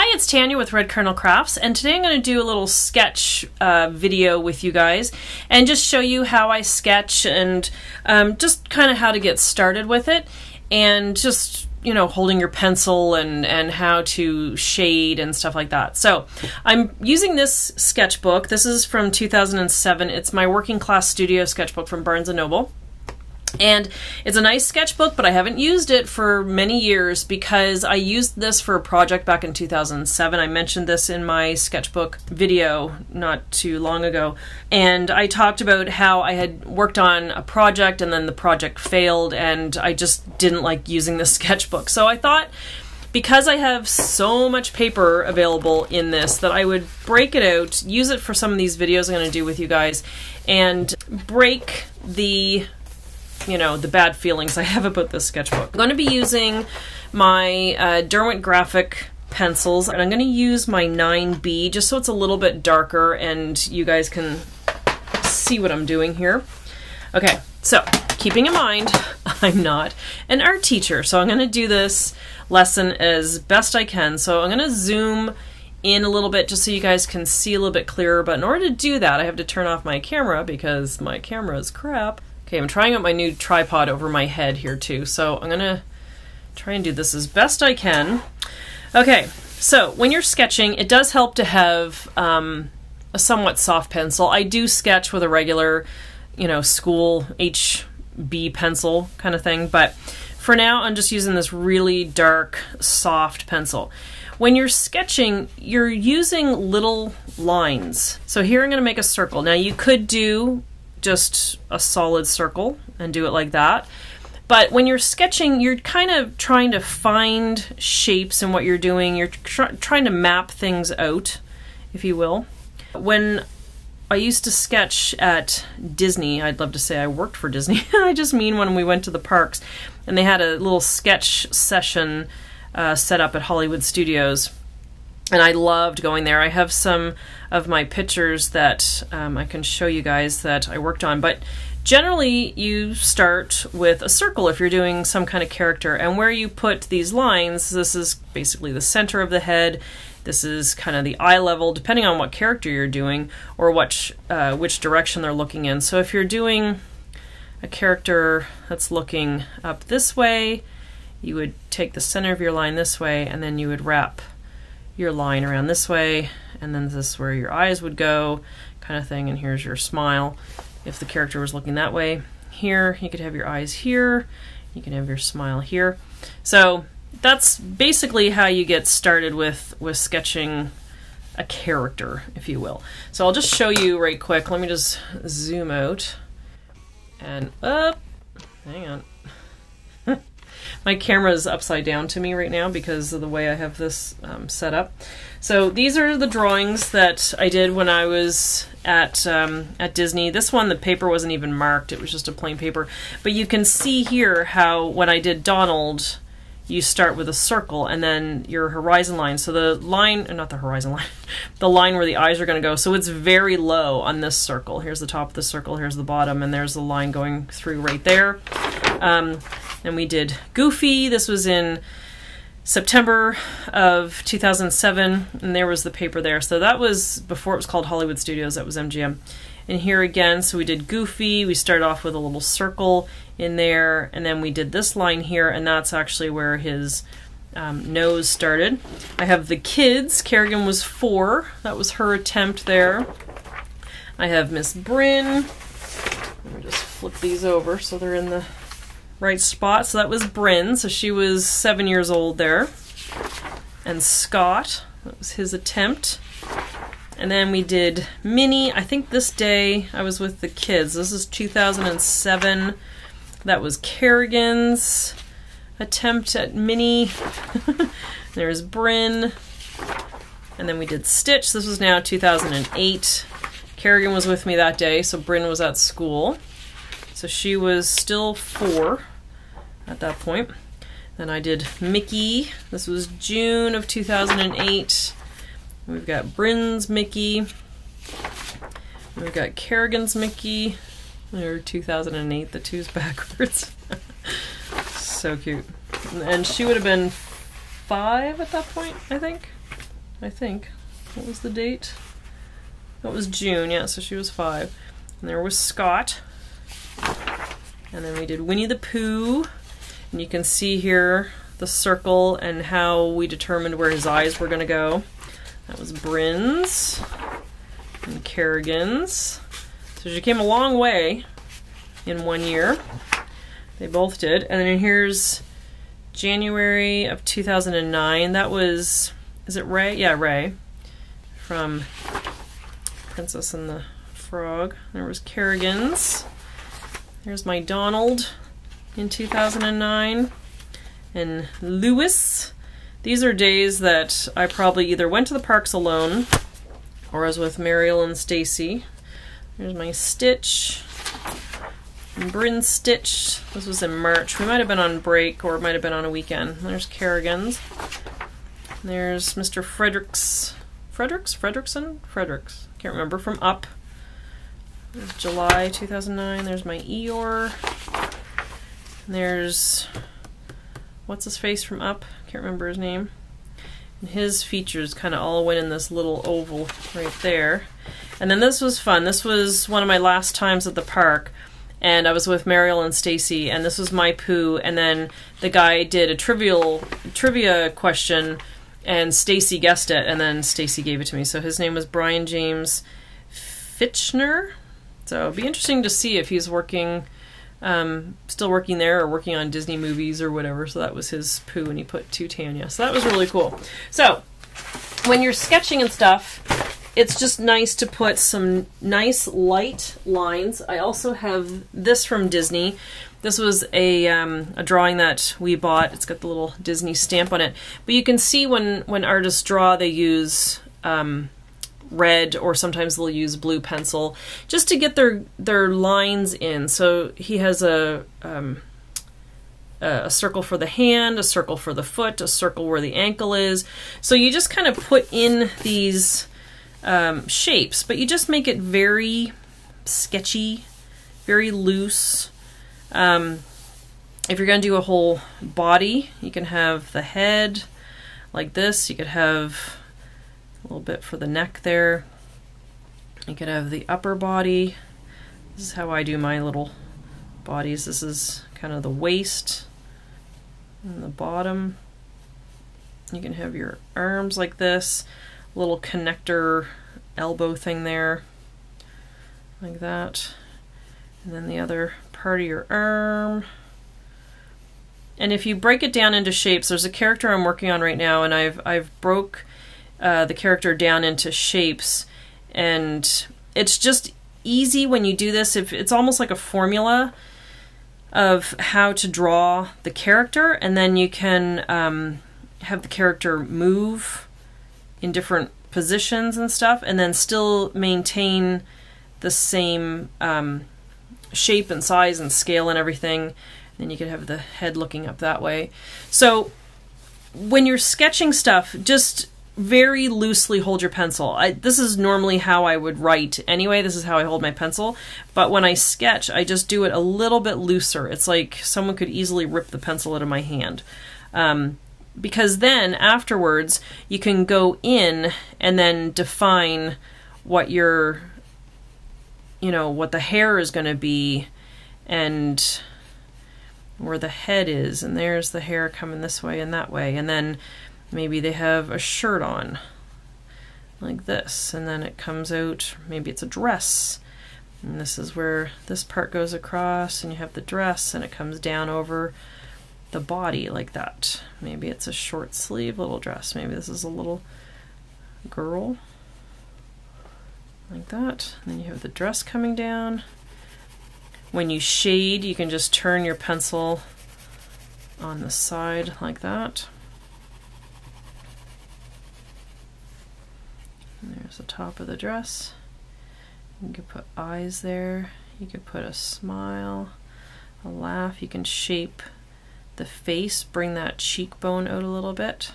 Hi, it's Tanya with Red Kernel Crafts, and today I'm going to do a little sketch video with you guys and just show you how I sketch and just kind of how to get started with it, and just, you know, holding your pencil and how to shade and stuff like that. So I'm using this sketchbook. This is from 2007. It's my working class studio sketchbook from Barnes & Noble. And it's a nice sketchbook, but I haven't used it for many years because I used this for a project back in 2007. I mentioned this in my sketchbook video not too long ago. And I talked about how I had worked on a project and then the project failed and I just didn't like using the sketchbook. So I thought, because I have so much paper available in this, that I would break it out, use it for some of these videos I'm going to do with you guys, and break the the bad feelings I have about this sketchbook. I'm going to be using my Derwent Graphic pencils, and I'm going to use my 9B just so it's a little bit darker and you guys can see what I'm doing here. Okay, so keeping in mind I'm not an art teacher, so I'm going to do this lesson as best I can. So I'm going to zoom in a little bit just so you guys can see a little bit clearer, but in order to do that I have to turn off my camera because my camera is crap. Okay, I'm trying out my new tripod over my head here too, so I'm gonna try and do this as best I can. Okay, so when you're sketching, it does help to have a somewhat soft pencil. I do sketch with a regular, school HB pencil kind of thing, but for now I'm just using this really dark, soft pencil. When you're sketching, you're using little lines. So here I'm gonna make a circle. Now you could do just a solid circle and do it like that. But when you're sketching, you're kind of trying to find shapes in what you're doing. You're trying to map things out, if you will. When I used to sketch at Disney, I'd love to say I worked for Disney. I just mean when we went to the parks and they had a little sketch session set up at Hollywood Studios. And I loved going there. I have some of my pictures that I can show you guys that I worked on. But generally, you start with a circle if you're doing some kind of character. And where you put these lines, this is basically the center of the head. This is kind of the eye level, depending on what character you're doing or which direction they're looking in. So if you're doing a character that's looking up this way, you would take the center of your line this way, and then you would wrap your line around this way, and then this is where your eyes would go, kind of thing, and here's your smile. If the character was looking that way, here you could have your eyes here, you can have your smile here. So that's basically how you get started with sketching a character, if you will. So I'll just show you right quick. Let me just zoom out and up. Hang on. My camera is upside down to me right now because of the way I have this set up. So these are the drawings that I did when I was at Disney. This one, the paper wasn't even marked. It was just a plain paper. But you can see here how when I did Donald, you start with a circle and then your horizon line. So the line, not the horizon line, the line where the eyes are going to go. So it's very low on this circle. Here's the top of the circle, here's the bottom, and there's the line going through right there. And we did Goofy. This was in September of 2007, and there was the paper there. So that was before it was called Hollywood Studios, that was MGM. And here again, so we did Goofy. We started off with a little circle in there, and then we did this line here, and that's actually where his nose started. I have the kids. Kerrigan was 4. That was her attempt there. I have Miss Bryn. Let me just flip these over so they're in the right spot. So that was Bryn, so she was 7 years old there. And Scott, that was his attempt. And then we did Minnie. I think this day I was with the kids. This is 2007. That was Kerrigan's attempt at Minnie. There's Bryn. And then we did Stitch. This was now 2008. Kerrigan was with me that day, so Bryn was at school. So she was still 4 at that point. Then I did Mickey. This was June of 2008. We've got Bryn's Mickey. We've got Kerrigan's Mickey. Or 2008, the 2's backwards. So cute. And she would have been 5 at that point, I think. I think. What was the date? That was June, yeah, so she was 5. And there was Scott. And then we did Winnie the Pooh. And you can see here the circle and how we determined where his eyes were going to go. That was Bryn's and Kerrigan's. So she came a long way in 1 year. They both did. And then here's January of 2009. That was, is it Ray? Yeah, Ray. From Princess and the Frog. There was Kerrigan's. There's my Donald in 2009. And Lewis. These are days that I probably either went to the parks alone or I was with Mariel and Stacy. There's my Stitch. And Bryn's Stitch. This was in March. We might have been on break or it might have been on a weekend. There's Kerrigan's. There's Mr. Fredrickson? Can't remember. From Up. There's July 2009. There's my Eeyore. And there's what's his face from Up? Can't remember his name. And his features kind of all went in this little oval right there. And then this was fun. This was one of my last times at the park. And I was with Mariel and Stacy, and this was my Pooh. And then the guy did a trivia question, and Stacy guessed it, and then Stacy gave it to me. So his name was Brian James Fitchner. So it'd be interesting to see if he's working, still working there or working on Disney movies or whatever. So that was his Pooh, and he put to Tanya. So that was really cool. So when you're sketching and stuff, it's just nice to put some nice light lines. I also have this from Disney. This was a drawing that we bought. It's got the little Disney stamp on it. But you can see when artists draw, they use red, or sometimes they'll use blue pencil just to get their lines in. So he has a circle for the hand, a circle for the foot, a circle where the ankle is. So you just kind of put in these shapes, but you just make it very sketchy, very loose. If you're going to do a whole body, you can have the head like this. You could have a little bit for the neck there. You could have the upper body. This is how I do my little bodies. This is kind of the waist and the bottom. You can have your arms like this, little connector elbow thing there, like that. And then the other part of your arm. And if you break it down into shapes, there's a character I'm working on right now, and I've broke the character down into shapes, and it's just easy when you do this. If it's almost like a formula of how to draw the character, and then you can have the character move in different positions and stuff, and then still maintain the same shape and size and scale and everything. Then you could have the head looking up that way. So when you're sketching stuff, just very loosely hold your pencil. This is normally how I would write anyway. This is how I hold my pencil. But when I sketch, I just do it a little bit looser. It's like someone could easily rip the pencil out of my hand. Because then afterwards, you can go in and then define what your, what the hair is going to be, and where the head is, and there's the hair coming this way and that way, and then maybe they have a shirt on like this, and then it comes out, maybe it's a dress, and this is where this part goes across, and you have the dress, and it comes down over the body like that. Maybe it's a short sleeve little dress, maybe this is a little girl like that, and then you have the dress coming down. When you shade, you can just turn your pencil on the side like that. And there's the top of the dress. You could put eyes there. You could put a smile, a laugh. You can shape the face, bring that cheekbone out a little bit,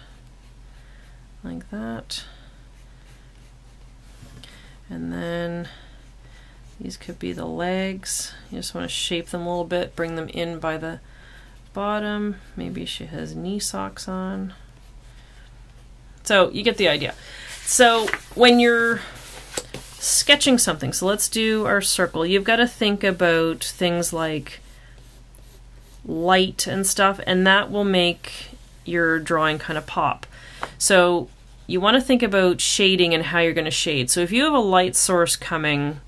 like that. And then these could be the legs. You just want to shape them a little bit, bring them in by the bottom. Maybe she has knee socks on. So you get the idea. So when you're sketching something, so let's do our circle, you've got to think about things like light and stuff, and that will make your drawing kind of pop. So you want to think about shading and how you're going to shade. So if you have a light source coming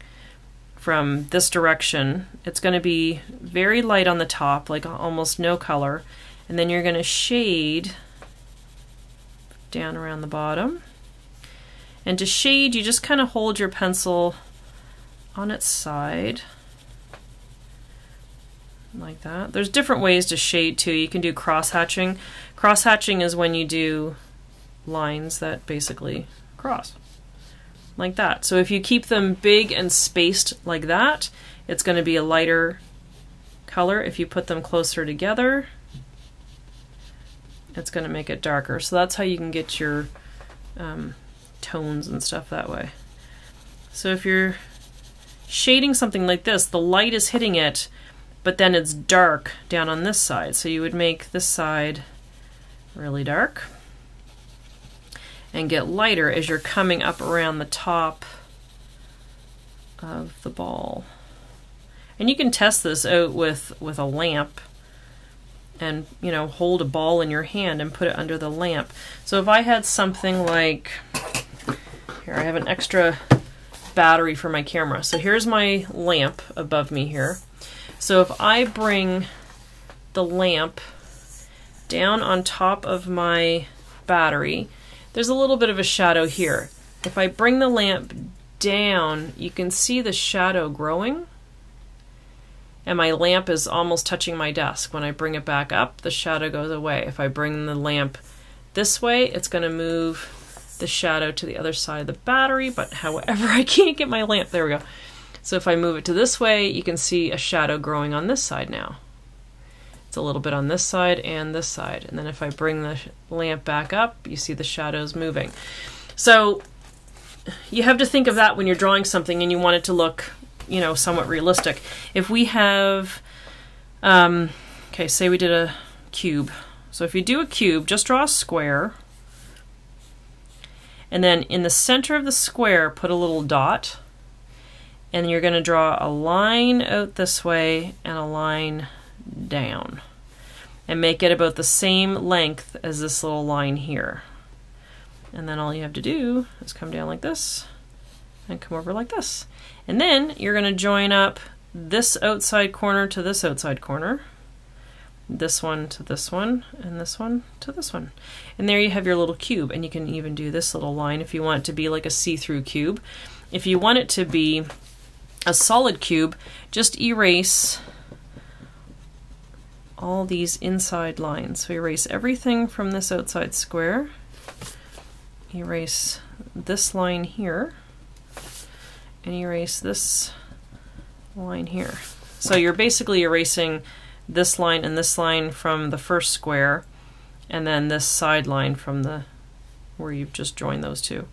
from this direction, it's going to be very light on the top, like almost no color, and then you're going to shade down around the bottom. And to shade, you just kind of hold your pencil on its side like that. There's different ways to shade too. You can do cross-hatching. Cross-hatching is when you do lines that basically cross like that. So if you keep them big and spaced like that, it's going to be a lighter color. If you put them closer together, it's going to make it darker. So that's how you can get your tones and stuff that way. So if you're shading something like this, the light is hitting it, but then it's dark down on this side. So you would make this side really dark and get lighter as you're coming up around the top of the ball. And you can test this out with a lamp and, you know, hold a ball in your hand and put it under the lamp. So if I had something like, here I have an extra battery for my camera. So here's my lamp above me here. So if I bring the lamp down on top of my battery, there's a little bit of a shadow here. If I bring the lamp down, you can see the shadow growing, and my lamp is almost touching my desk. When I bring it back up, the shadow goes away. If I bring the lamp this way, it's going to move the shadow to the other side of the battery, but however, I can't get my lamp. There we go. So if I move it to this way, you can see a shadow growing on this side now. It's a little bit on this side and this side. And then if I bring the lamp back up, you see the shadows moving. So you have to think of that when you're drawing something and you want it to look, you know, somewhat realistic. If we have, okay, say we did a cube. So if you do a cube, just draw a square. And then in the center of the square, put a little dot. And you're going to draw a line out this way and a line down. And make it about the same length as this little line here. And then all you have to do is come down like this and come over like this. And then you're going to join up this outside corner to this outside corner, this one to this one, and this one to this one. And there you have your little cube. And you can even do this little line if you want it to be like a see-through cube. If you want it to be a solid cube, just erase all these inside lines. So erase everything from this outside square, erase this line here, and erase this line here. So you're basically erasing this line and this line from the first square, and then this side line from the where you've just joined those two.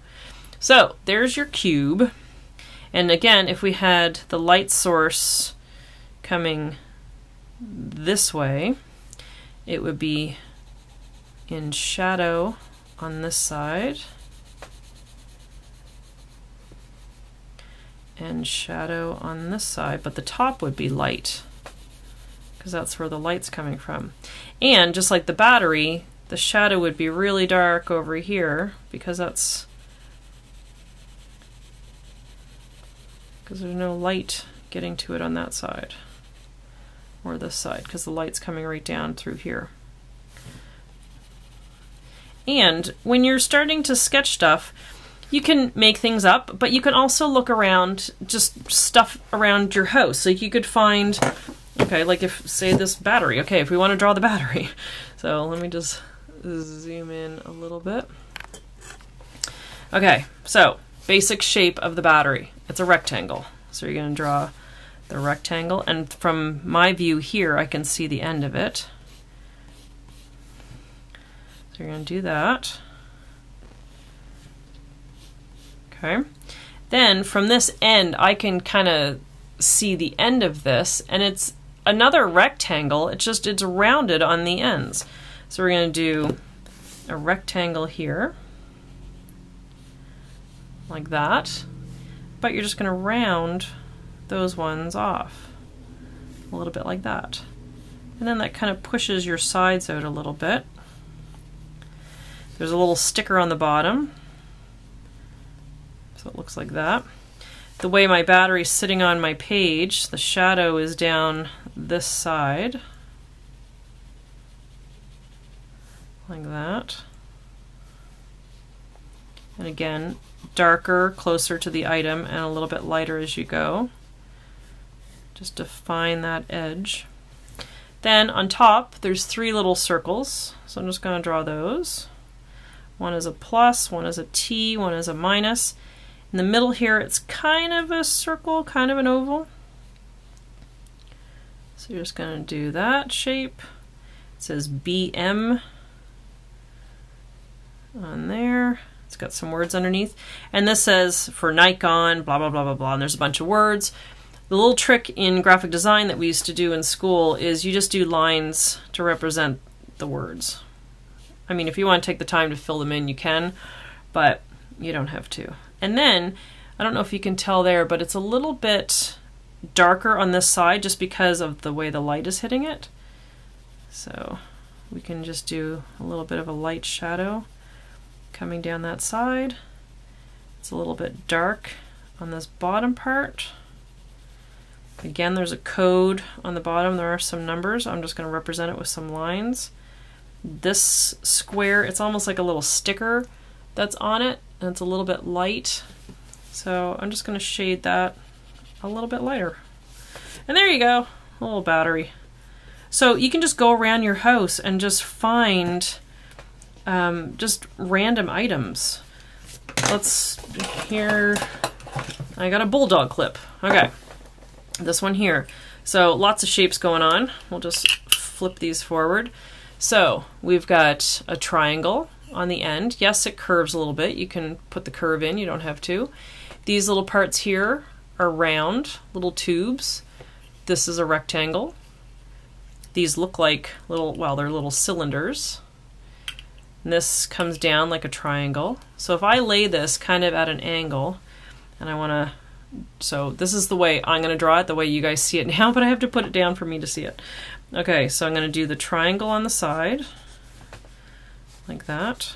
So there's your cube. And again, if we had the light source coming this way, it would be in shadow on this side and shadow on this side, but the top would be light because that's where the light's coming from. And just like the battery, the shadow would be really dark over here because there's no light getting to it on that side or this side because the light's coming right down through here. And when you're starting to sketch stuff, you can make things up, but you can also look around, just stuff around your house. So you could find, okay, like if, say this battery, okay, if we want to draw the battery. So let me just zoom in a little bit. Okay, so basic shape of the battery. It's a rectangle. So you're going to draw the rectangle, and from my view here, I can see the end of it. So you're going to do that. Okay. Then from this end, I can kind of see the end of this, and it's another rectangle. It's rounded on the ends. So we're going to do a rectangle here. like that, but you're just going to round those ones off a little bit like that. And then that kind of pushes your sides out a little bit. There's a little sticker on the bottom, so it looks like that. The way my battery's sitting on my page, the shadow is down this side, like that. And again, darker closer to the item and a little bit lighter as you go, just to find that edge. Then on top, there's 3 little circles, so I'm just going to draw those. One is a plus, one is a T, one is a minus. In the middle here, it's kind of a circle, kind of an oval. So you're just going to do that shape. It says BM on there. It's got some words underneath. And this says for Nikon, blah, blah, blah, blah, blah, and there's a bunch of words. The little trick in graphic design that we used to do in school is you just do lines to represent the words. I mean, if you want to take the time to fill them in, you can, but you don't have to. And then, I don't know if you can tell there, but it's a little bit darker on this side just because of the way the light is hitting it. So we can just do a little bit of a light shadow coming down that side. It's a little bit dark on this bottom part. Again, there's a code on the bottom. There are some numbers. I'm just going to represent it with some lines. This square, it's almost like a little sticker that's on it, and it's a little bit light. So I'm just going to shade that a little bit lighter. And there you go, a little battery. So you can just go around your house and just find just random items. Here, I got a bulldog clip. Okay, this one here. So lots of shapes going on. We'll just flip these forward. So we've got a triangle on the end. Yes, it curves a little bit. You can put the curve in, you don't have to. These little parts here are round, little tubes. This is a rectangle. These look like little, well, they're little cylinders. And this comes down like a triangle. So if I lay this kind of at an angle, and I want to, so this is the way I'm going to draw it, the way you guys see it now, but I have to put it down for me to see it. Okay, so I'm going to do the triangle on the side, like that.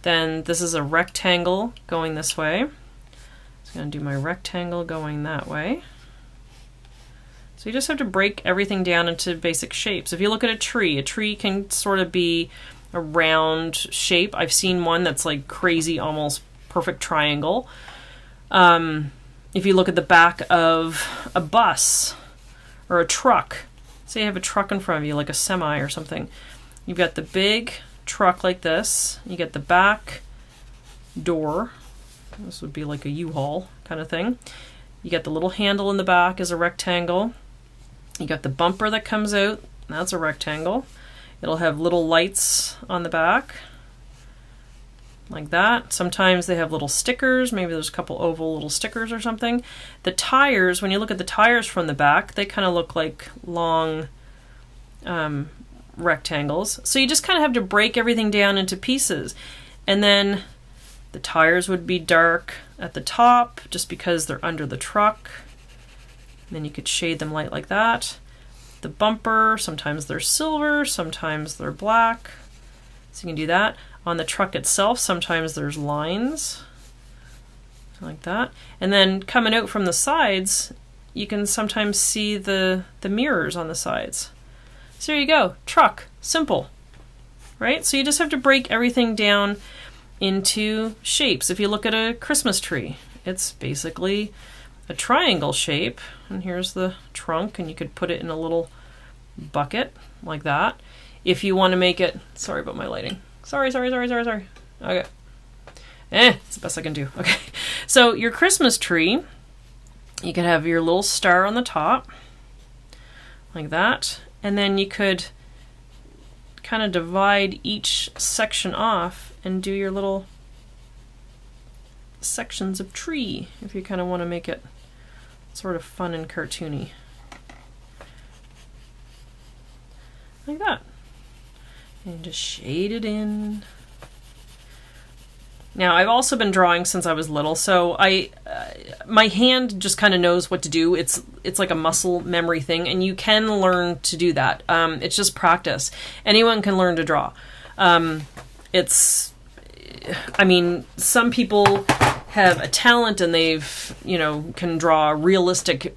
Then this is a rectangle going this way. So I'm going to do my rectangle going that way. So you just have to break everything down into basic shapes. If you look at a tree can sort of be a round shape. I've seen one that's like crazy, almost perfect triangle. If you look at the back of a bus or a truck, say you have a truck in front of you, like a semi or something. You've got the big truck like this. You get the back door. This would be like a U-Haul kind of thing. You get the little handle in the back as a rectangle. You got the bumper that comes out. That's a rectangle. It'll have little lights on the back, like that. Sometimes they have little stickers. Maybe there's a couple oval little stickers or something. The tires, when you look at the tires from the back, they kind of look like long rectangles. So you just kind of have to break everything down into pieces. And then the tires would be dark at the top just because they're under the truck. And then you could shade them light like that. The bumper, sometimes they're silver, sometimes they're black. So you can do that. On the truck itself, sometimes there's lines, like that. And then coming out from the sides, you can sometimes see the mirrors on the sides. So there you go, truck, simple, right? So you just have to break everything down into shapes. If you look at a Christmas tree, it's basically a triangle shape, and here's the trunk, and you could put it in a little bucket like that. If you want to make it, sorry about my lighting. Sorry. Okay. It's the best I can do. Okay. So your Christmas tree, you could have your little star on the top, like that, and then you could kind of divide each section off and do your little sections of tree if you kind of want to make it sort of fun and cartoony. Like that. And just shade it in. Now, I've also been drawing since I was little, so my hand just kind of knows what to do. It's like a muscle memory thing, and you can learn to do that. It's just practice. Anyone can learn to draw. I mean, some people have a talent and they've, can draw realistic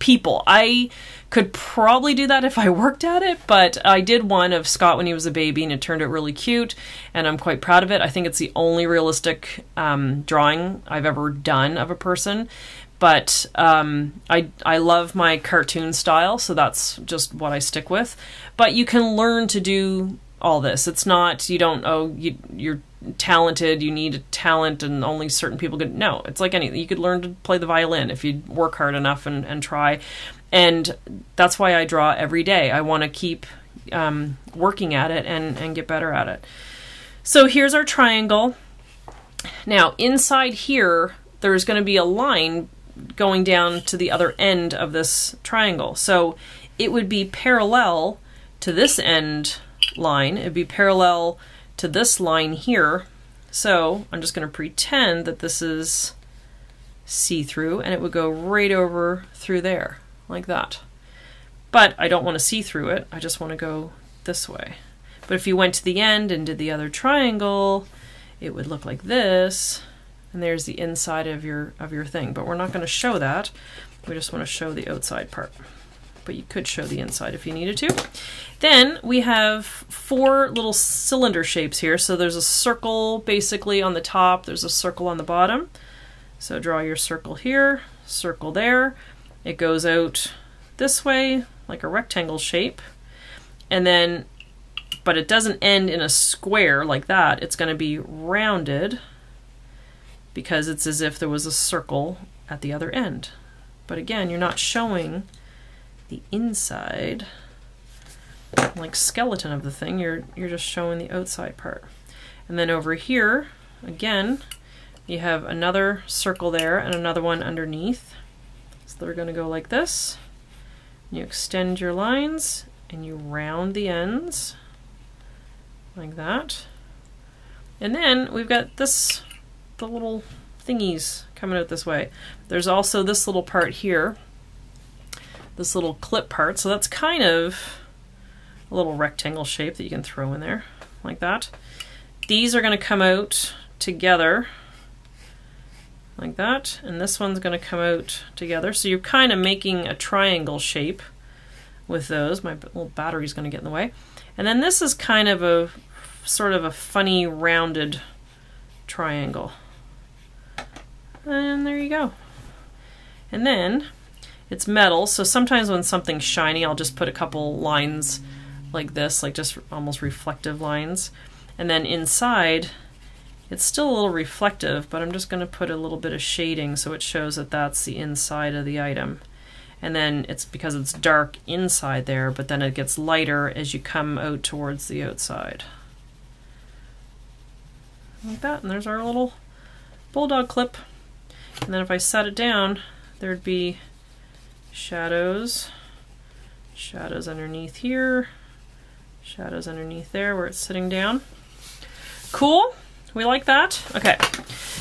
people. I could probably do that if I worked at it, but I did one of Scott when he was a baby and it turned out really cute and I'm quite proud of it. I think it's the only realistic drawing I've ever done of a person, but I love my cartoon style, so that's just what I stick with. But you can learn to do all this. It's not, you're talented, you need a talent and only certain people could. No, it's like anything. You could learn to play the violin if you work hard enough and try. And that's why I draw every day. I want to keep working at it and get better at it. So here's our triangle. Now inside here, there's going to be a line going down to the other end of this triangle. So it would be parallel to this end line. It'd be parallel to this line here. So I'm just going to pretend that this is see-through and it would go right over through there like that. But I don't want to see through it. I just want to go this way. But if you went to the end and did the other triangle, it would look like this. And there's the inside of your thing. But we're not going to show that. We just want to show the outside part. But you could show the inside if you needed to. Then we have 4 little cylinder shapes here. So there's a circle basically on the top. There's a circle on the bottom. So draw your circle here, circle there. It goes out this way like a rectangle shape. And then, but it doesn't end in a square like that. It's going to be rounded because it's as if there was a circle at the other end. But again, you're not showing the inside, like skeleton of the thing, you're just showing the outside part. And then over here, again, you have another circle there and another one underneath. So they're going to go like this. You extend your lines and you round the ends like that. And then we've got the little thingies coming out this way. There's also this little part here, this little clip part, so that's kind of a little rectangle shape that you can throw in there like that. These are going to come out together like that, and this one's going to come out together, so you're kind of making a triangle shape with those. My little battery's going to get in the way. And then this is kind of a sort of a funny rounded triangle, and there you go. And then it's metal, so sometimes when something's shiny, I'll just put a couple lines like this, like just almost reflective lines. And then inside, it's still a little reflective, but I'm just going to put a little bit of shading so it shows that that's the inside of the item. And then it's because it's dark inside there, but then it gets lighter as you come out towards the outside. Like that, and there's our little bulldog clip. And then if I set it down, there'd be shadows, shadows underneath here, shadows underneath there where it's sitting down. Cool? We like that? Okay.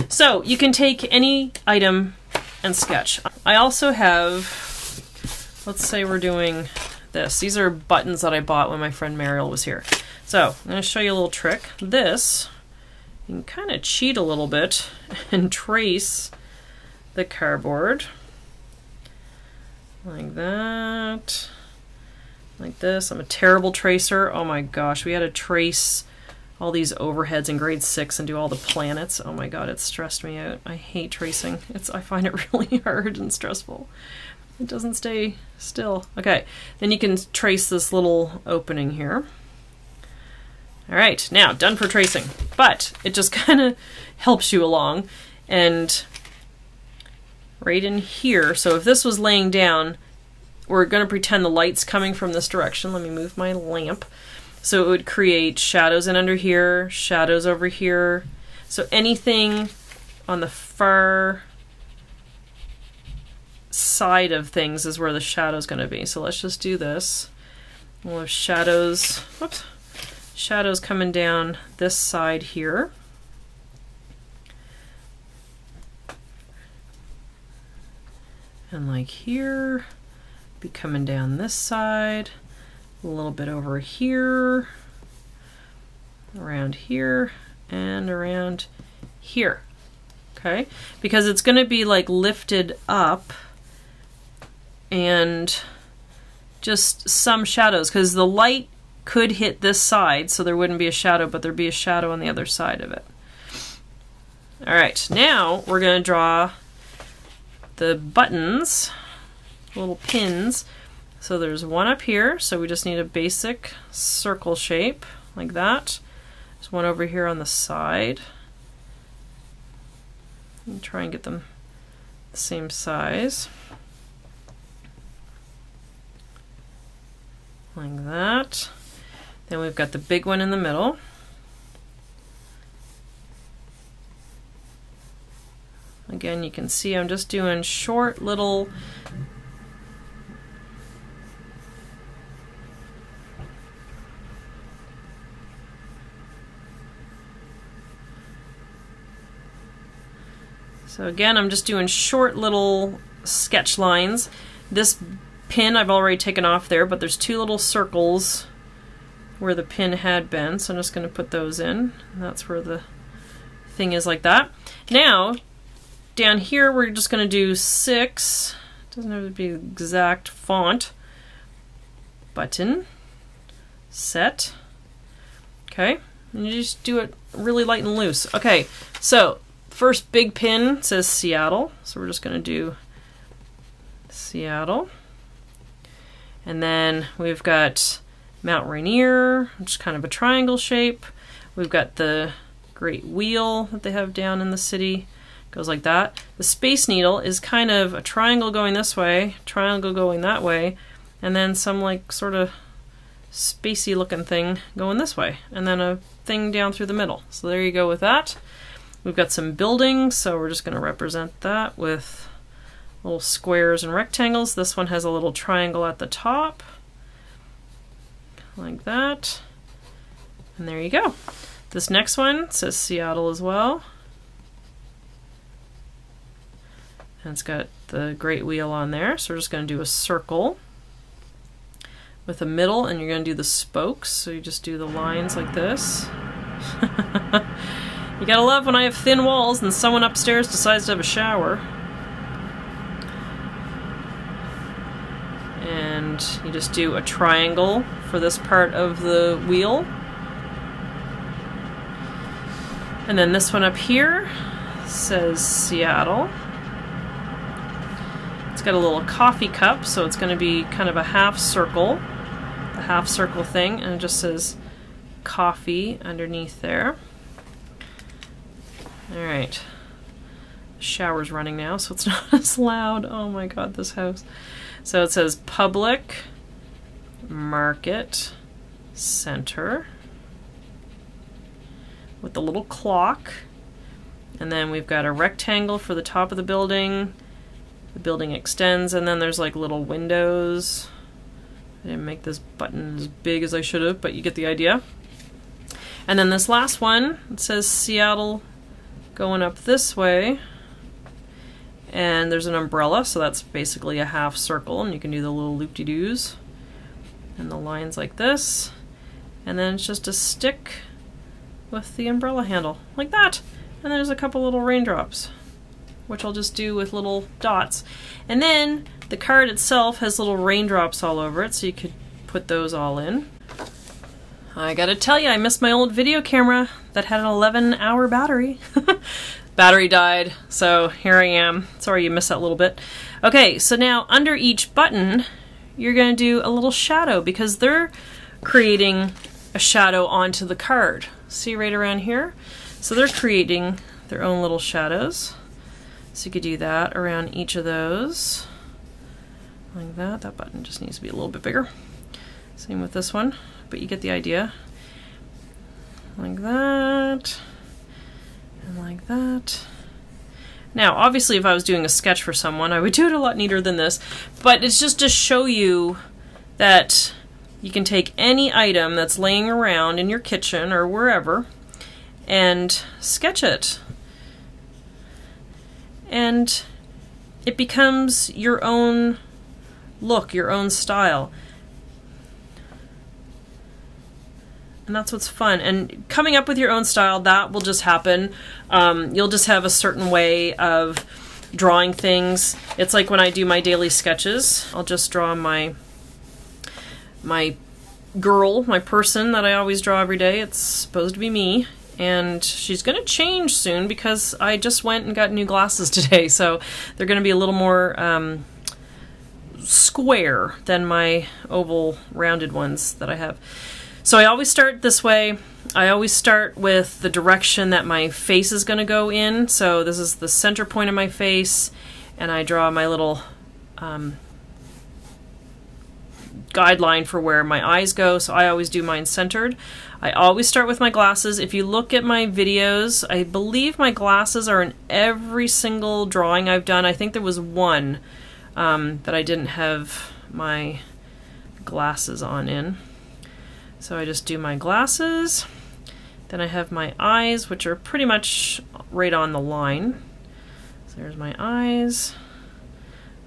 So you can take any item and sketch. I also have, let's say we're doing this. These are buttons that I bought when my friend Mariel was here. So I'm going to show you a little trick. This, you can kind of cheat a little bit and trace the cardboard like that, like this. I'm a terrible tracer. Oh my gosh, we had to trace all these overheads in grade 6 and do all the planets. Oh my god, it stressed me out. I hate tracing. I find it really hard and stressful. It doesn't stay still. Okay, then you can trace this little opening here. All right, now done for tracing, but it just kind of helps you along. And right in here, so if this was laying down, we're going to pretend the light's coming from this direction. Let me move my lamp. So it would create shadows in under here, shadows over here. So anything on the far side of things is where the shadow's going to be. So let's just do this. We'll have shadows, whoops, shadows coming down this side here. and like here, be coming down this side, a little bit over here, around here, and around here. Okay, because it's going to be like lifted up and just some shadows, because the light could hit this side, so there wouldn't be a shadow, but there'd be a shadow on the other side of it. All right, now we're going to draw the buttons, little pins. So there's one up here, so we just need a basic circle shape like that. There's one over here on the side. And try and get them the same size. Like that. Then we've got the big one in the middle. Again, you can see I'm just doing short little So again, I'm just doing short little sketch lines. This pin I've already taken off there, but there's two little circles where the pin had been, so I'm just going to put those in. And that's where the thing is like that. Now, down here we're just going to do 6, doesn't have to be exact font, button, set, okay, and you just do it really light and loose. Okay, so first big pin says Seattle, so we're just going to do Seattle. And then we've got Mount Rainier, which is kind of a triangle shape. We've got the Great Wheel that they have down in the city. Goes like that. The Space Needle is kind of a triangle going this way, triangle going that way, and then some like sort of spacey looking thing going this way, and then a thing down through the middle. So there you go with that. We've got some buildings, so we're just going to represent that with little squares and rectangles. This one has a little triangle at the top, like that. And there you go. This next one says Seattle as well. And it's got the Great Wheel on there, so we're just going to do a circle with a middle, and you're going to do the spokes, so you just do the lines like this. You gotta love when I have thin walls and someone upstairs decides to have a shower. And you just do a triangle for this part of the wheel. And then this one up here says Seattle. It's got a little coffee cup, so it's going to be kind of a half circle, the half circle thing, and it just says coffee underneath there. Alright, the shower's running now, so it's not as loud. Oh my god, this house. So it says Public Market Center with the little clock. And then we've got a rectangle for the top of the building. The building extends, and then there's like little windows. I didn't make this button as big as I should have, but you get the idea. And then this last one, it says Seattle going up this way, and there's an umbrella, so that's basically a half circle, and you can do the little loop-de-doos and the lines like this, and then it's just a stick with the umbrella handle like that, and there's a couple little raindrops, which I'll just do with little dots. And then the card itself has little raindrops all over it, so you could put those all in. I gotta tell you, I missed my old video camera that had an 11-hour battery. Battery died, so here I am. Sorry you missed that little bit. Okay, so now under each button, you're gonna do a little shadow, because they're creating a shadow onto the card. See right around here? So they're creating their own little shadows. So you could do that around each of those. Like that. That button just needs to be a little bit bigger. Same with this one, but you get the idea. Like that. And like that. Now, obviously, if I was doing a sketch for someone, I would do it a lot neater than this, but it's just to show you that you can take any item that's laying around in your kitchen or wherever and sketch it. And it becomes your own look, your own style. And that's what's fun. And coming up with your own style, that will just happen. You'll just have a certain way of drawing things. It's like when I do my daily sketches, I'll just draw my girl, my person that I always draw every day. It's supposed to be me. And she's going to change soon because I just went and got new glasses today. So they're going to be a little more square than my oval rounded ones that I have. So I always start this way. I always start with the direction that my face is going to go in. So this is the center point of my face, and I draw my little guideline for where my eyes go. So I always do mine centered. I always start with my glasses. If you look at my videos, I believe my glasses are in every single drawing I've done. I think there was one that I didn't have my glasses on in. So I just do my glasses, then I have my eyes, which are pretty much right on the line. So there's my eyes,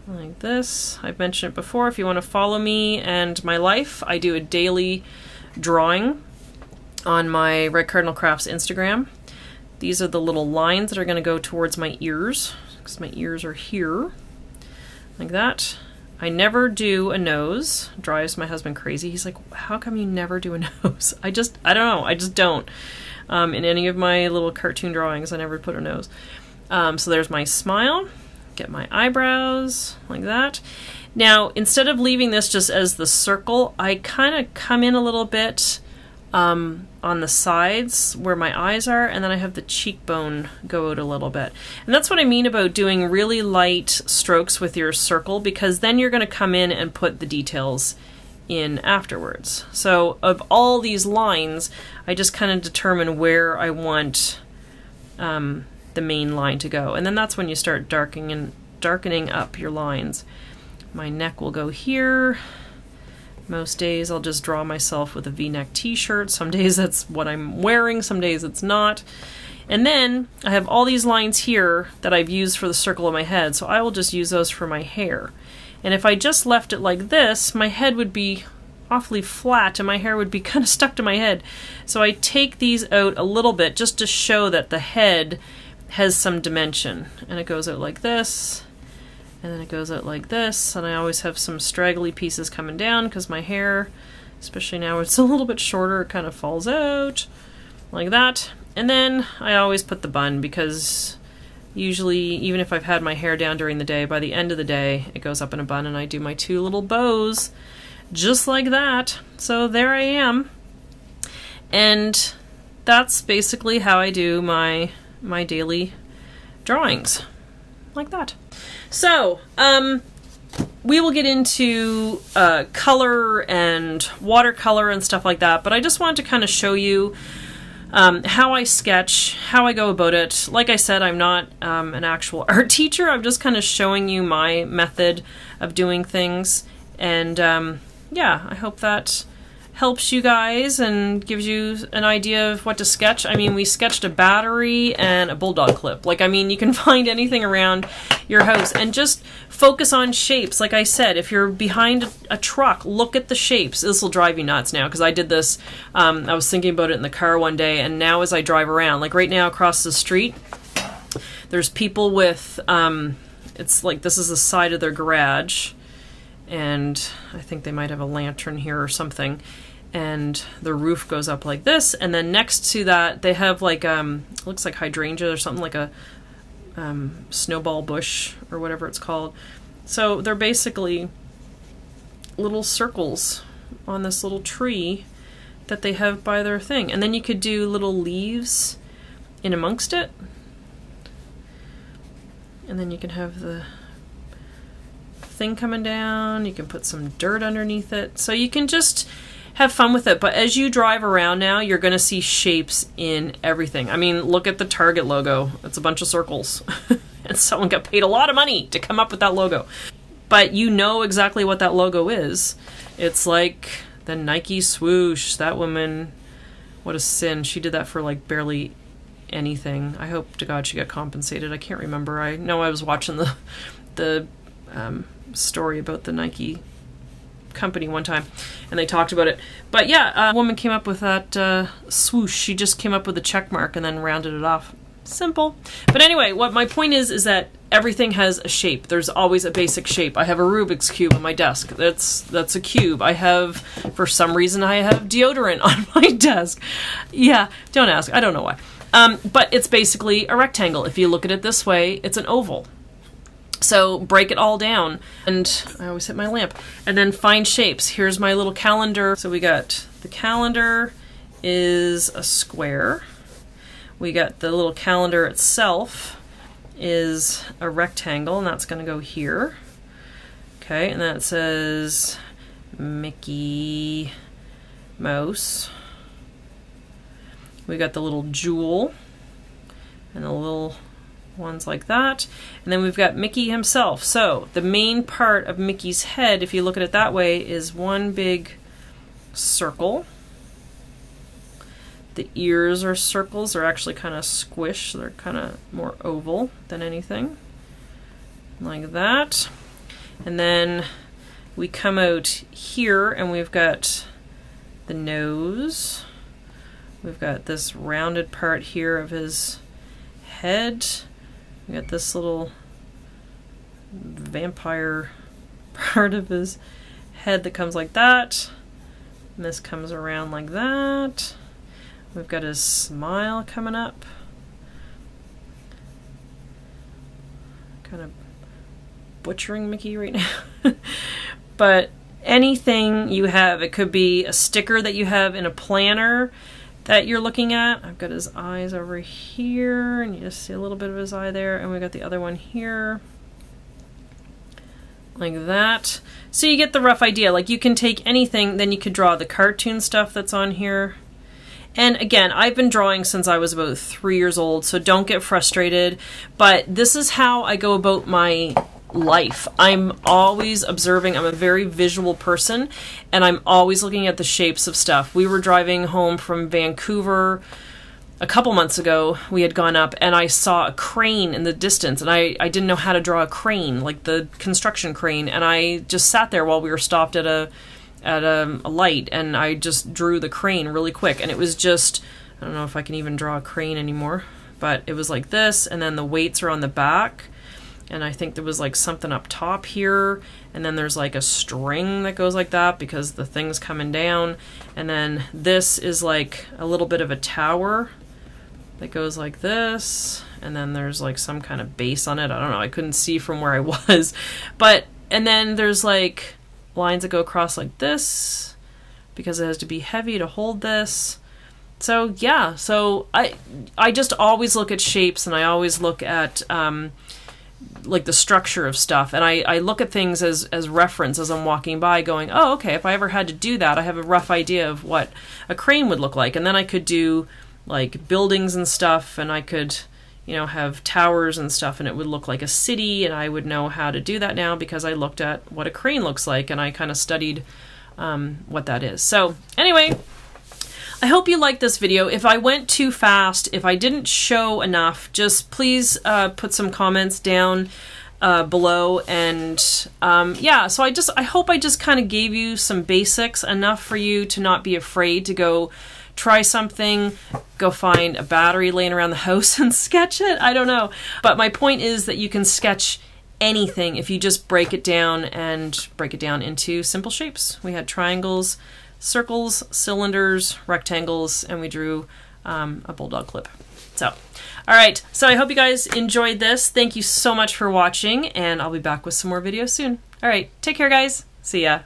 like this. I've mentioned it before, if you want to follow me and my life, I do a daily drawing on my Red Cardinal Crafts Instagram. These are the little lines that are going to go towards my ears, because my ears are here, like that. I never do a nose. Drives my husband crazy. He's like, how come you never do a nose? I don't know. I just don't. In any of my little cartoon drawings, I never put a nose. So there's my smile. Get my eyebrows, like that. Now, instead of leaving this just as the circle, I kind of come in a little bit on the sides where my eyes are, and then I have the cheekbone go out a little bit. And that's what I mean about doing really light strokes with your circle, because then you're going to come in and put the details in afterwards. So of all these lines, I just kind of determine where I want the main line to go. And then that's when you start darkening up your lines. My neck will go here. Most days I'll just draw myself with a V-neck t-shirt. Some days that's what I'm wearing, some days it's not. And then I have all these lines here that I've used for the circle of my head, so I will just use those for my hair. And if I just left it like this, my head would be awfully flat and my hair would be kind of stuck to my head. So I take these out a little bit just to show that the head has some dimension. And it goes out like this. And then it goes out like this, and I always have some straggly pieces coming down because my hair, especially now it's a little bit shorter, it kind of falls out like that. And then I always put the bun, because usually, even if I've had my hair down during the day, by the end of the day it goes up in a bun, and I do my two little bows just like that. So there I am. And that's basically how I do my daily drawings, like that. So, we will get into color and watercolor and stuff like that, but I just wanted to kind of show you how I sketch, how I go about it. Like I said, I'm not an actual art teacher. I'm just kind of showing you my method of doing things. And yeah, I hope that helps you guys and gives you an idea of what to sketch. I mean, we sketched a battery and a bulldog clip. Like, I mean, you can find anything around your house and just focus on shapes. Like I said, if you're behind a truck, look at the shapes. This will drive you nuts now, because I did this, I was thinking about it in the car one day, and now as I drive around, like right now across the street, there's people with, it's like this is the side of their garage, and I think they might have a lantern here or something, and the roof goes up like this, and then next to that they have like looks like hydrangea or something, like a snowball bush or whatever it's called. So they're basically little circles on this little tree that they have by their thing, and then you could do little leaves in amongst it, and then you can have the thing coming down, you can put some dirt underneath it, so you can just have fun with it. But as you drive around now, you're going to see shapes in everything. I mean, look at the Target logo. It's a bunch of circles. And someone got paid a lot of money to come up with that logo. But you know exactly what that logo is. It's like the Nike swoosh. That woman, what a sin. She did that for like barely anything. I hope to God she got compensated. I can't remember. I know I was watching the story about the Nike company one time, and they talked about it. But yeah, a woman came up with that swoosh. She just came up with a check mark and then rounded it off. Simple. But anyway, what my point is that everything has a shape. There's always a basic shape. I have a Rubik's Cube on my desk. That's a cube. I have, for some reason, I have deodorant on my desk. Yeah, don't ask. I don't know why. But it's basically a rectangle. If you look at it this way, it's an oval. So break it all down, and I always hit my lamp, and then find shapes. Here's my little calendar. So we got the calendar is a square. We got the little calendar itself is a rectangle, and that's going to go here. Okay, and that says Mickey Mouse. We got the little jewel and the little ones like that. And then we've got Mickey himself. So the main part of Mickey's head, if you look at it that way, is one big circle. The ears are circles. They're actually kind of squished. They're kind of more oval than anything. Like that. And then we come out here and we've got the nose. We've got this rounded part here of his head. We got this little vampire part of his head that comes like that. And this comes around like that. We've got his smile coming up. Kind of butchering Mickey right now. But anything you have, it could be a sticker that you have in a planner that you're looking at. I've got his eyes over here, and you just see a little bit of his eye there, and we got the other one here. Like that. So you get the rough idea. Like, you can take anything, then you could draw the cartoon stuff that's on here. And again, I've been drawing since I was about 3 years old, so don't get frustrated. But this is how I go about my life. I'm always observing. I'm a very visual person, and I'm always looking at the shapes of stuff. We were driving home from Vancouver a couple months ago. We had gone up, and I saw a crane in the distance, and I didn't know how to draw a crane, like the construction crane, and I just sat there while we were stopped at a light, and I just drew the crane really quick. And it was just, I don't know if I can even draw a crane anymore, but it was like this, and then the weights are on the back, and I think there was like something up top here, and then there's like a string that goes like that because the thing's coming down, and then this is like a little bit of a tower that goes like this, and then there's like some kind of base on it. I don't know, I couldn't see from where I was, but, and then there's like lines that go across like this because it has to be heavy to hold this. So yeah, so I just always look at shapes, and I always look at like the structure of stuff, and I look at things as reference as I'm walking by, going, oh, okay, if I ever had to do that, I have a rough idea of what a crane would look like. And then I could do like buildings and stuff, and I could, you know, have towers and stuff, and it would look like a city, and I would know how to do that now because I looked at what a crane looks like, and I kind of studied what that is. So anyway, I hope you liked this video. If I went too fast, if I didn't show enough, just please put some comments down below. And yeah, so I hope I just kind of gave you some basics, enough for you to not be afraid to go try something, go find a battery laying around the house and sketch it. I don't know. But my point is that you can sketch anything if you just break it down and break it down into simple shapes. We had triangles, circles, cylinders, rectangles, and we drew a bulldog clip. So, all right. So I hope you guys enjoyed this. Thank you so much for watching, and I'll be back with some more videos soon. All right. Take care, guys. See ya.